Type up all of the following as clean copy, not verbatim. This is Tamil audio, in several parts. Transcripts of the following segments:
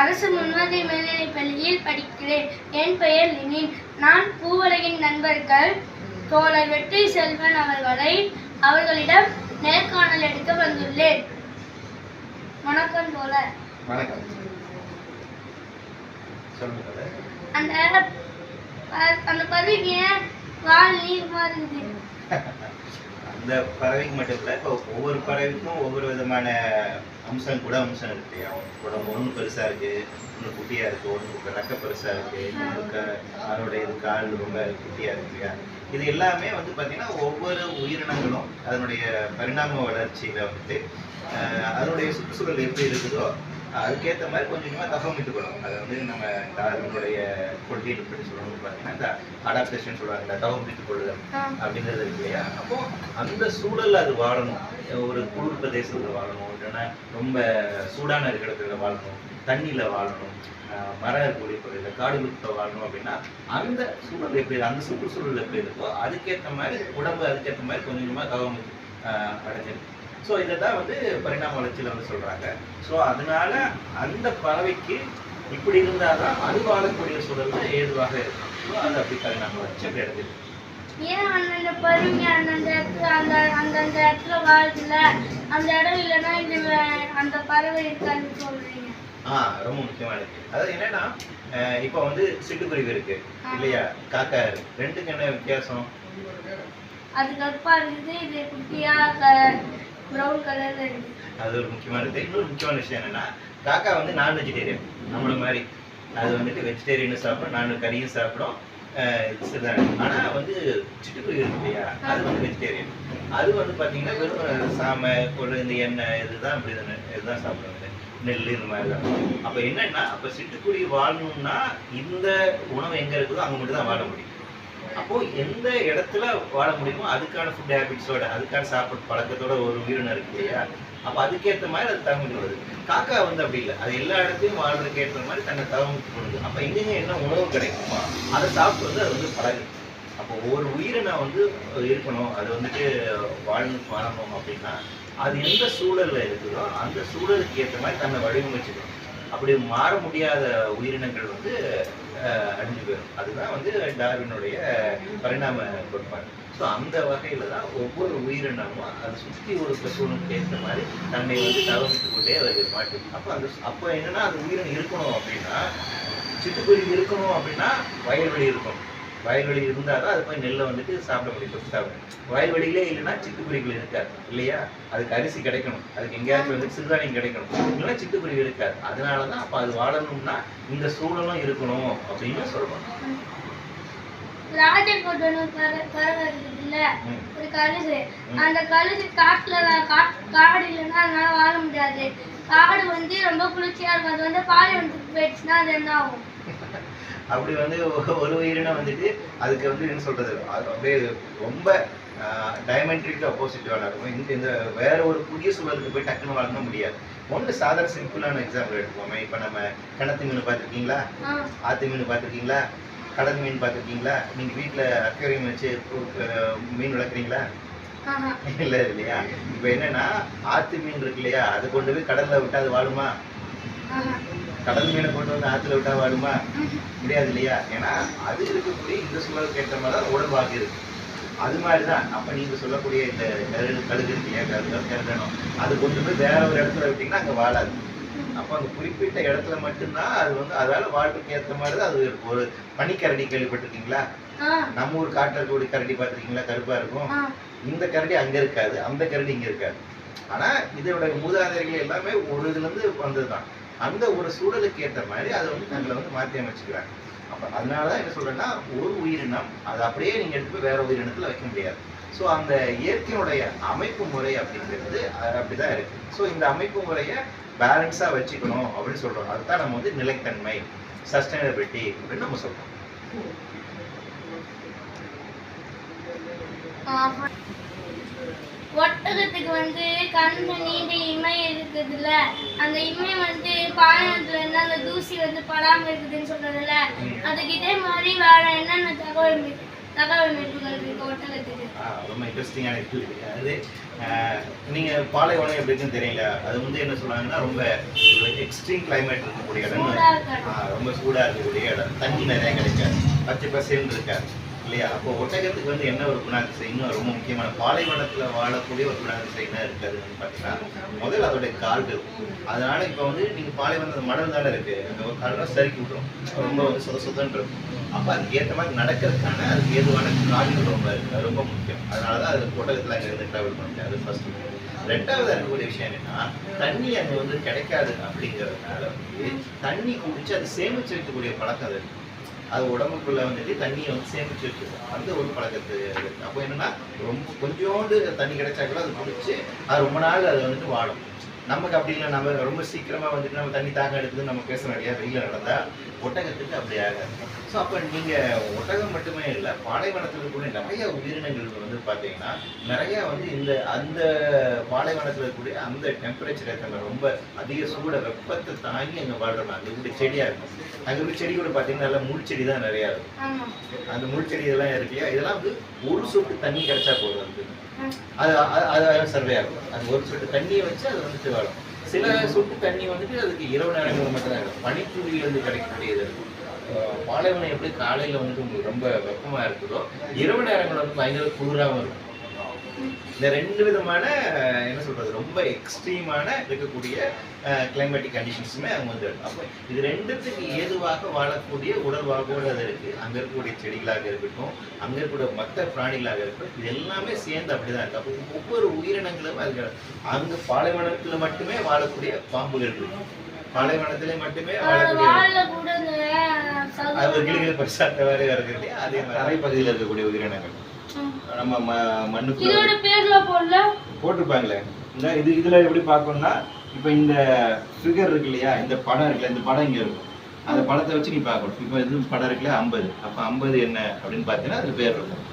அரசு முன்மாதிரி மேல்நிலைப் பள்ளியில் படிக்கிறேன். என் பெயர் லெனின். நான் பூவுலகின் நண்பர்கள் தோழர் வெற்றி செல்வன் அவர்களிடம் நேர்காணல் எடுக்க வந்துள்ளேன். வணக்கம் தோழர். வணக்கம். அந்த பறவைக்கு வால் நீளமா இருக்குது. அந்த பறவைக்கு மட்டும் இல்லை, இப்போ ஒவ்வொரு பறவைக்கும் ஒவ்வொரு விதமான அம்சம் இருக்கு. உடம்பு ஒன்று பெருசா இருக்கு, ஒன்று குட்டியா இருக்கு, ஒன்று ரெக்க பெருசா இருக்கு, அதனுடைய கால் ரொம்ப குட்டியா இருக்கு இல்லையா? இது எல்லாமே வந்து பார்த்தீங்கன்னா ஒவ்வொரு உயிரினங்களும் அதனுடைய பரிணாம வளர்ச்சியில வந்துட்டு அதனுடைய சுற்றுச்சூழல் எப்படி இருக்குதோ அதுக்கேற்ற மாதிரி கொஞ்சம் கொஞ்சமாக தகவமைத்துக்கணும். அதை வந்து நம்ம நம்மளுடைய கொள்கையில் எப்படி சொல்லணும்னு பார்த்தீங்கன்னா இந்த அடாப்டேஷன் சொல்லுவாங்க, தகவமைத்துக் கொள்ளுதல் அப்படிங்கிறது இருக்கு இல்லையா? அப்போ அந்த சூழலில் அது வாழணும். ஒரு குளிர் பிரதேசத்தில் வாழணும், இல்லைன்னா ரொம்ப சூடான இருக்கிற இடத்துல வாழணும், தண்ணியில் வாழணும், மரம் இருக்கக்கூடிய பகுதியில் காடுகளுக்குள்ள வாழணும். அப்படின்னா அந்த சூழல் எப்படி, அந்த சுற்றுச்சூழல் எப்படி இருக்கோ அதுக்கேற்ற மாதிரி உடம்பு அதுக்கேற்ற மாதிரி கொஞ்சம் கொஞ்சமாக தகவமைத்து அடைஞ்சிருக்கு. ஸோ இதை தான் வந்து பரிணாம வளர்ச்சியில் வந்து சொல்கிறாங்க. ஸோ அதனால அந்த பறவைக்கு இப்படி இருந்தால் தான் அது வாழக்கூடிய சூழலில் ஏதுவாக இருக்கும். ஸோ அது அப்படி பரிணாம வளர்ச்சி அப்படி எடுத்துருக்கு. ஏன் அந்தந்த பருவி அந்தந்த இடத்துல வாழ்துல, அந்த இடம் இல்லைன்னா இந்த அந்த பறவை இருக்காதுன்னு சொல்றீங்க? ரொம்ப முக்கியமானது. அதாவது என்னன்னா, இப்போ வந்து சிட்டுக்குருவி இருக்கு இல்லையா, காக்கா இருக்கு, ரெண்டுக்கு என்ன வித்தியாசம்? அது கருப்பா இருக்குது, இது குட்டியா ப்ரௌன் கலர்ல இருக்கு. அது ஒரு முக்கியமானது. இன்னொரு முக்கியமான விஷயம் என்னன்னா, காக்கா வந்து நான் வெஜிடேரியன், நம்மள மாதிரி. அது வந்துட்டு வெஜிடேரியனும் சாப்பிடும், நான் கறியும் சாப்பிடும். ஆனா வந்து சிட்டுக்குருவி இருக்கு இல்லையா, அது வந்து வெஜிடேரியன். அது வந்து பாத்தீங்கன்னா வெறும் சாமை கொள்ளு இந்த எண்ணெய் இதுதான் சாப்பிடுவாங்க, நெல் இந்த மாதிரி தான். அப்ப என்னன்னா, அப்ப சிட்டுக்குருவி வாழணும்னா இந்த உணவு எங்க இருக்குதோ அங்க மட்டும் தான் வாழ முடியும். அப்போ எந்த இடத்துல வாழ முடியுமோ அதுக்கான ஃபுட் ஹேபிட்ஸோட, அதுக்கான சாப்பிட பழக்கத்தோட ஒரு உயிரினம் இருக்கு இல்லையா? அப்போ அதுக்கேற்ற மாதிரி அது தகவமைத்து கொள்ளுது. காக்கா வந்து அப்படி இல்லை, அது எல்லா இடத்தையும் வாழ்றதுக்கு ஏற்ற மாதிரி தன்னை தகவமைத்து கொள்ளுது. அப்போ எங்கெங்க என்ன உணவு கிடைக்குமோ அதை சாப்பிட்டு வந்து அது வந்து பழகுது. அப்போ ஒவ்வொரு உயிரினம் வந்து இருக்கணும், அது வந்துட்டு வாழணும் அப்படின்னா அது எந்த சூழல்ல இருக்குதோ அந்த சூழலுக்கு ஏற்ற மாதிரி தன்னை வடிவமைச்சுக்கணும். அப்படி மாற முடியாத உயிரினங்கள் வந்து அழிஞ்சு போயிடும். அதுதான் வந்து டார்வினுடைய பரிணாம கோட்பாடு. ஸோ அந்த வகையில தான் ஒவ்வொரு உயிரினமும் அதை சுற்றி ஒரு சூழலுக்கு ஏற்ற மாதிரி தன்னை வந்து தகவமைத்துக் கொண்டே அது மாட்டுது. அப்போ என்னன்னா, அது உயிரினம் இருக்கணும் அப்படின்னா, சிட்டுக்குருவி இருக்கணும் அப்படின்னா வயல்வெளி இருக்கணும். வயல்வெளி இருந்தால் தான் அது போய் நெல்லை வந்துட்டு சாப்பிட முடியும், சாப்பிடும். வயல்வெளியிலே இல்லைன்னா சிட்டுக்குருவிகள் இருக்காது இல்லையா? அதுக்கு அரிசி கிடைக்கணும், அதுக்கு எங்கேயாச்சும் வந்து சிறுதானியம் கிடைக்கணும், இல்லைன்னா சிட்டுக்குருவி இருக்காது. அதனால தான் அப்போ அது வாழணும்னா இந்த சூழலும் இருக்கணும் அப்படின்னு சொல்றோம். ராஜகோட்டனு பறவை இருக்குதுல்ல, ஒரு கழுகு. அந்த கழுகு காடு இல்லைன்னா அதனால வாழ முடியாது. காடு வந்து ரொம்ப குளிர்ச்சியா இருக்கும், அது வந்து பாலைவனத்துக்கு போயிடுச்சுன்னா அது என்ன ஆகும்? அப்படி வந்து ஒரு உயிரினம் வந்துட்டு அதுக்கு வந்து என்ன சொல்றது, அப்படியே ரொம்ப டைமெண்ட்ரிக்கு ஆப்போசிட் வாழணும். இந்த வேற ஒரு புதிய சூழலுக்கு போய் டக்குன்னு வாழ முடியாது. ஒன்று சாதாரண சிம்பிளான எக்ஸாம்பிள் எடுத்துக்கோமே. இப்போ நம்ம கிணத்து மீன் பார்த்துருக்கீங்களா, ஆத்து மீன் பார்த்துருக்கீங்களா, கடல் மீன் பார்த்துருக்கீங்களா? நீங்க வீட்டில் அக்வேரியம் வச்சு மீன் வளர்க்குறீங்களா? இல்லை இல்லையா? இப்போ என்னன்னா, ஆத்து மீன் இருக்கு இல்லையா, அது கொண்டு போய் கடல்ல விட்டா அது வாழுமா? கடல் மீனை கொண்டு வந்து ஆற்றுல விட்டா வாழுமா? முடியாது இல்லையா? ஏன்னா அது இருக்கக்கூடிய இந்த சூழலுக்கு ஏற்ற மாதிரி தான் உடம்பாக இருக்கு. அது மாதிரிதான் அப்ப நீங்க சொல்லக்கூடிய இந்த கழுகு இல்லையா, கருதணும், அது கொண்டு போய் வேற ஒரு இடத்துல விட்டீங்கன்னா அங்க வாழாது. அப்ப அந்த குறிப்பிட்ட இடத்துல மட்டும்தான் அது வந்து அதால வாழ்க்கைக்கு ஏற்ற மாதிரி தான் அது இருக்கும். ஒரு பனிக்கரடி கேள்விப்பட்டிருக்கீங்களா? நம்ம ஊர் காட்டுல இருக்கக்கூடிய கரடி பார்த்துருக்கீங்களா? கருப்பா இருக்கும். இந்த கரடி அங்க இருக்காது, அந்த கரடி இங்க இருக்காது. ஆனா இதோட மூதாதையர்கள் எல்லாமே ஒரு இதுல இருந்து வந்ததுதான். அந்த ஒரு சூழலுக்கு ஏற்ற மாதிரி அதை வந்து தங்களை வந்து மாற்றி அமைச்சுக்கிறாங்க. அப்போ அதனாலதான் என்ன சொல்றேன்னா, ஒரு உயிரினம் அதை அப்படியே நீங்க எடுத்து போய் வேற உயிரினத்துல வைக்க முடியாது. ஸோ அந்த இயற்கையினுடைய அமைப்பு முறை அப்படிங்கிறது அப்படிதான் இருக்கு. ஸோ இந்த அமைப்பு முறையை பேலன்ஸா வச்சுக்கணும் அப்படின்னு சொல்றோம். அதுதான் நம்ம வந்து நிலைத்தன்மை, சஸ்டைனபிலிட்டி அப்படின்னு நம்ம சொல்றோம். ஒட்டகத்துக்கு வந்து கண்ணு நீண்ட இமை இருக்குதுல்ல, அந்த இமை வந்து பானையத்துல இருந்து அந்த தூசி வந்து படாம இருக்குதுன்னு சொல்றதுல, அதுக்கு இதே மாதிரி வேற என்னென்ன தகவல் அமைப்புகள் இருக்கு ஒட்டகத்துக்கு. ரொம்ப இன்ட்ரெஸ்டிங்கான இது. அது நீங்கள் பாலைவனம் எப்படி இருக்குன்னு தெரியல. அது வந்து என்ன சொல்கிறாங்கன்னா ரொம்ப எக்ஸ்ட்ரீம் கிளைமேட் இருக்கக்கூடிய இடம், ரொம்ப சூடாக இருக்கக்கூடிய இடம், தண்ணி நிறைய கிடைக்காது, பச்சை பசேல்னு இருக்காது இல்லையா? அப்போ ஒட்டகத்துக்கு வந்து என்ன ஒரு குணாதிசயம், இன்னும் ரொம்ப முக்கியமான பாலைவனத்தில் வாழக்கூடிய ஒரு குணாதிசயம் என்ன இருக்குதுன்னு பார்த்தீங்கன்னா, முதல்ல அதோடைய கால்கள். அதனால இப்போ வந்து நீங்கள் பாலைவனத்தில் மணல் தானே இருக்கு, அந்த ஒரு காலெல்லாம் சறுக்கி விட்டுரும், ரொம்ப வந்து சுதன்னு இருக்கும். அப்போ அதுக்கு ஏற்ற மாதிரி நடக்கிறதுக்கான அதுக்கு ஏதுவான கால்கள் ரொம்ப இருக்குது, அது ரொம்ப முக்கியம். அதனால தான் அது ஒட்டகத்தில் அங்கே இருந்து ட்ராவல் பண்ண முடியாது. அது ஃபர்ஸ்ட். ரெண்டாவது இருக்கக்கூடிய விஷயம் என்னன்னா, தண்ணி அங்கே வந்து கிடைக்காது அப்படிங்கிறதுனால வந்து தண்ணி குடிச்சு அது சேமிச்சு வைக்கக்கூடிய பழக்கம் அது. அது உடம்புக்குள்ள வந்துட்டு தண்ணியை வந்து சேமிச்சு வச்சுருக்கோம், அந்த ஒரு பழக்கத்து இருக்கு. அப்போ என்னன்னா ரொம்ப கொஞ்சோண்டு தண்ணி கிடைச்சா கூட அது குடிச்சு அது ரொம்ப நாள் அது வந்துட்டு வாழும். நமக்கு அப்படி இல்லை, நம்ம ரொம்ப சீக்கிரமாக வந்துட்டு நம்ம தண்ணி தாக்கம் எடுக்குதுன்னு நம்ம பேசுகிறோம் இல்லையா, வெயில நடந்தால். ஒட்டகத்துக்கு அப்படி ஆகாது. ஸோ அப்போ நீங்கள் ஒட்டகம் மட்டுமே இல்லை, பாலைவனத்தில் கூட நிறைய உயிரினங்கள் வந்து பார்த்தீங்கன்னா நிறையா வந்து அந்த பாலைவனத்தில் இருக்கக்கூடிய அந்த டெம்பரேச்சர் ஏற்ற ரொம்ப அதிக சூட வெப்பத்தை தாங்கி அங்கே வாழ்கிறோம். அங்கே கூட செடியாக இருக்கும், அங்கே கூட செடி கூட பார்த்தீங்கன்னா நல்லா முள் செடி தான் நிறையா இருக்கும். அந்த முள் செடி இதெல்லாம் இருக்கு இல்லையா, இதெல்லாம் வந்து ஒரு சொட்டு தண்ணி கிடைச்சா போதும், அது அது சர்வே ஆகும். அது ஒரு சொட்டு தண்ணியை வச்சு அது வந்துட்டு வாழும். சில சொட்டு தண்ணி வந்துட்டு அதுக்கு இரவு நேரங்கள் மட்டும் தான் இருக்கும், பனித்துளியிலிருந்து கிடைக்கக்கூடியது இருக்கும். பாலைவனம் எப்படி காலையில் வந்துட்டு உங்களுக்கு ரொம்ப வெப்பமாக இருக்குதோ, இரவு நேரங்கள் வந்து பயங்கர குளிராகவும் இருக்கும். இந்த ரெண்டு விதமான என்ன சொல்றது ரொம்ப எக்ஸ்ட்ரீமான இருக்கக்கூடிய கிளைமேட்டிக் கண்டிஷன்ஸுமே அவங்க வந்து. அப்போ இது ரெண்டுத்துக்கு ஏதுவாக வாழக்கூடிய உடல் வாழ்வோடு அது இருக்கு. அங்கே இருக்கக்கூடிய செடிகளாக இருக்கட்டும், அங்கே இருக்கக்கூடிய மற்ற பிராணிகளாக இருக்கட்டும், இது எல்லாமே சேர்ந்து அப்படிதான் இருக்கு. அப்போ ஒவ்வொரு உயிரினங்களும் அது அங்கே பாலைவனத்தில் மட்டுமே வாழக்கூடிய பாம்புகள் இருக்கு, பாலைவனத்திலே மட்டுமே வாழக்கூடிய கிளிகள் பரிசாத்த வேறு இருக்கு இல்லையா, அதே மாதிரி அரை பகுதியில் இருக்கக்கூடிய உயிரினங்கள் நம்ம மண்ணுக்குள்ள போட்டிருப்பாங்களே. இந்த இதுல எப்படி பார்க்கணும்னா, இப்போ இந்த ஃபிகர் இருக்கு இல்லையா, இந்த படம் இருக்குல்ல, இந்த படம் இங்கே இருக்கும், அந்த படத்தை வச்சு நீ பார்க்கணும். இப்போ இது படம் இருக்குல்ல 50, அப்போ 50 என்ன அப்படின்னு பார்த்தீங்கன்னா அது பேர் இருக்கும்.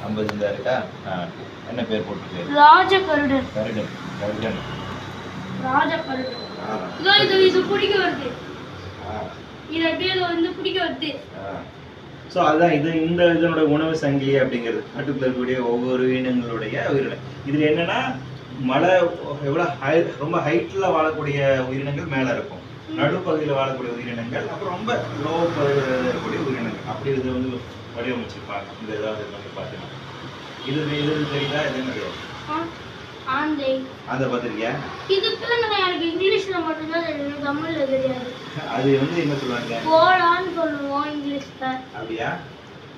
50 இந்த இருக்கா, என்ன பேர் போட்டிருக்கு? ராஜகருடன். கருடன், கருடன், ராஜகருடன். இது பிடிக்க வருது, இது அப்படியே வந்து பிடிக்க வருது. ஸோ அதுதான் இதனோட உணவு சங்கிலி அப்படிங்கிறது. நாட்டுக்குள்ள இருக்கக்கூடிய ஒவ்வொரு உயிரினங்களுடைய உயிரினம். இதில் என்னன்னா மலை எவ்வளோ ரொம்ப ஹைட்டில் வாழக்கூடிய உயிரினங்கள் மேலே இருக்கும், நடுப்பகுதியில் வாழக்கூடிய உயிரினங்கள், அப்புறம் ரொம்ப லோ பகுதியில் இருக்கக்கூடிய உயிரினங்கள். அப்படி இதை வந்து வடிவமைச்சிருப்பாங்க. இந்த ஏதாவது வந்து பார்த்தீங்கன்னா இது தெரியுதா, இது என்னது? ஆந்தை. ஆந்தை பார்த்துருக்கியா? இதுக்கு எனக்கு இங்கிலீஷ்ல மட்டும்தான் தெரியும், தமிழ்ல தெரியாது. அது வந்து என்ன சொல்லுவாங்க? கோலான்னு சொல்லுவோம் இங்கிலீஷ்ல. அப்படியா?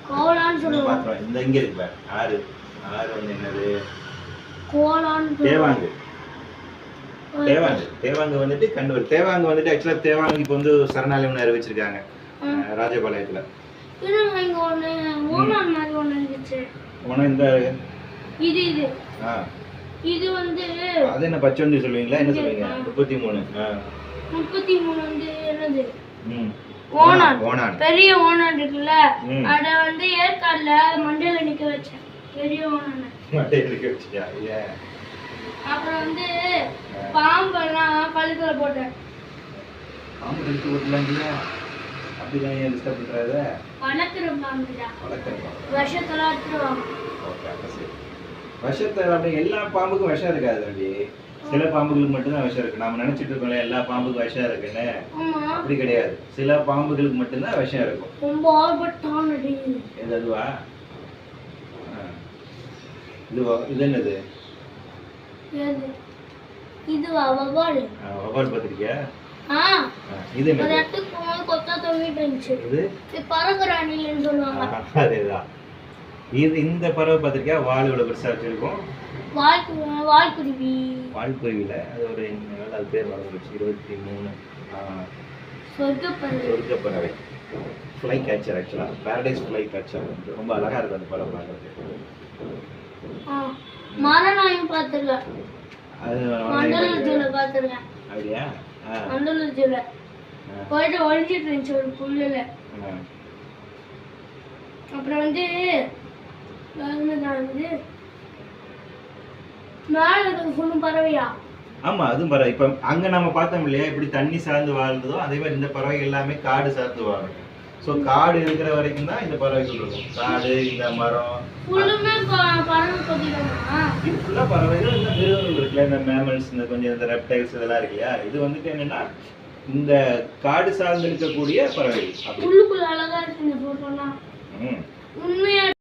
கோலான்னு சொல்லுவோம். இந்த இங்க இருக்கு பாரு, ஆறு வந்து என்னது? கோலான்னு. தேவாங்கு. தேவாங்கு வந்துட்டு கண்டு தேவாங்கு வந்துட்டு ஆக்சுவலா தேவாங்கு இப்போ வந்து சரணாலயம் அறிவிச்சிருக்காங்க ராஜபாளையத்துல. இங்க ஒண்ணு ஓனான் மாதிரி ஒண்ணு இருந்துச்சு. ஓனா இந்த இது வந்து அது என்ன பச்சை வந்து சொல்லுவீங்களா, என்ன சொல்லுவீங்க? 33 வந்து என்னது? ஓனான். பெரிய ஓனான் இருக்குல்ல, அத வந்து ஏற்காடுல மண்டையில நிக்க வச்சேன், பெரிய ஓனான் மண்டையில நிக்க வச்சியா? அப்புறம் வந்து பாம்பெல்லாம் கழுத்துல போட்டேன். பாம்பு கழுத்து போட்டலாம்ல, அப்படிதான் ஏன் டிஸ்டர்ப் பண்றாத? வளர்க்குற பாம்புடா, வளர்க்குற பாம்பு விஷத்தெல்லாம் எடுத்துருவாங்க. ஓகே, அப்ப சரி. விஷத்தை அப்படி எல்லா பாம்புக்கும் விஷம் இருக்காது தம்பி, சில பாம்புகளுக்கு மட்டும்தான் விஷம் இருக்கு. நம்ம நினைச்சிட்டு இருக்கோம்ல எல்லா பாம்புக்கும் விஷம் இருக்குன்னு, அப்படி கிடையாது. சில பாம்புகளுக்கு மட்டும்தான் விஷம் இருக்கும். ரொம்ப ஆபத்தானது. இது அதுவா? இது என்னது? இதுவா? வவ்வால். வவ்வால் பார்த்திருக்கியா? இது என்னது? ஒரு இடத்துக்கு போய் கொத்தா தொங்கிட்டு இருந்துச்சு. இது பறகுறாணின்னு சொல்லுவாங்க. அதேதான். இந்த பறவை பார்த்திருக்கியா? வால் இவ்வளவு பெருசா வச்சிருக்கும். வால்குருவில அது ஒரு அது பேர் மறந்துருச்சு. 23 சொர்க்கப்பறவை, ஃப்ளை கேச்சர். ஆக்சுவலா பாரடைஸ் ஃப்ளை கேச்சர். ரொம்ப அழகா இருக்கு அந்த பறவை பார்க்கறதுக்கு. மரநாயும் பார்த்திருக்கேன், அது மண்டலத்துல பார்த்திருக்கேன். அப்படியா? மண்டலத்துல போயிட்டு ஒளிஞ்சிட்டு இருந்துச்சு ஒரு புல்லுல. அப்புறம் வந்து பறவையா? ஆமா, அதுவும் பறவை. இப்ப அங்க நம்ம பார்த்தோம் இல்லையா, இப்படி தண்ணி சார்ந்து வாழ்ந்ததோ அதே மாதிரி இந்த பறவை எல்லாமே காடு சார்ந்து வாழும். ஸோ காடு இருக்கிற வரைக்கும் தான் இந்த பறவைகள் இருக்கும். காடு, இந்த மரம், ஃபுல்லுமே பறவை பத்திதானா? இது ஃபுல்லா பறவைகள். இந்த மிருகங்கள் இருக்குல்ல, இந்த மேமல்ஸ், இந்த கொஞ்சம் இந்த ரெப்டைல்ஸ் இதெல்லாம் இருக்கு இல்லையா, இது வந்துட்டு என்னன்னா இந்த காடு சார்ந்து இருக்கக்கூடிய பறவைகள். அப்படி உள்ளுக்குள்ள அழகா இருக்கு இந்த போட்டோலாம். ம் உண்மையா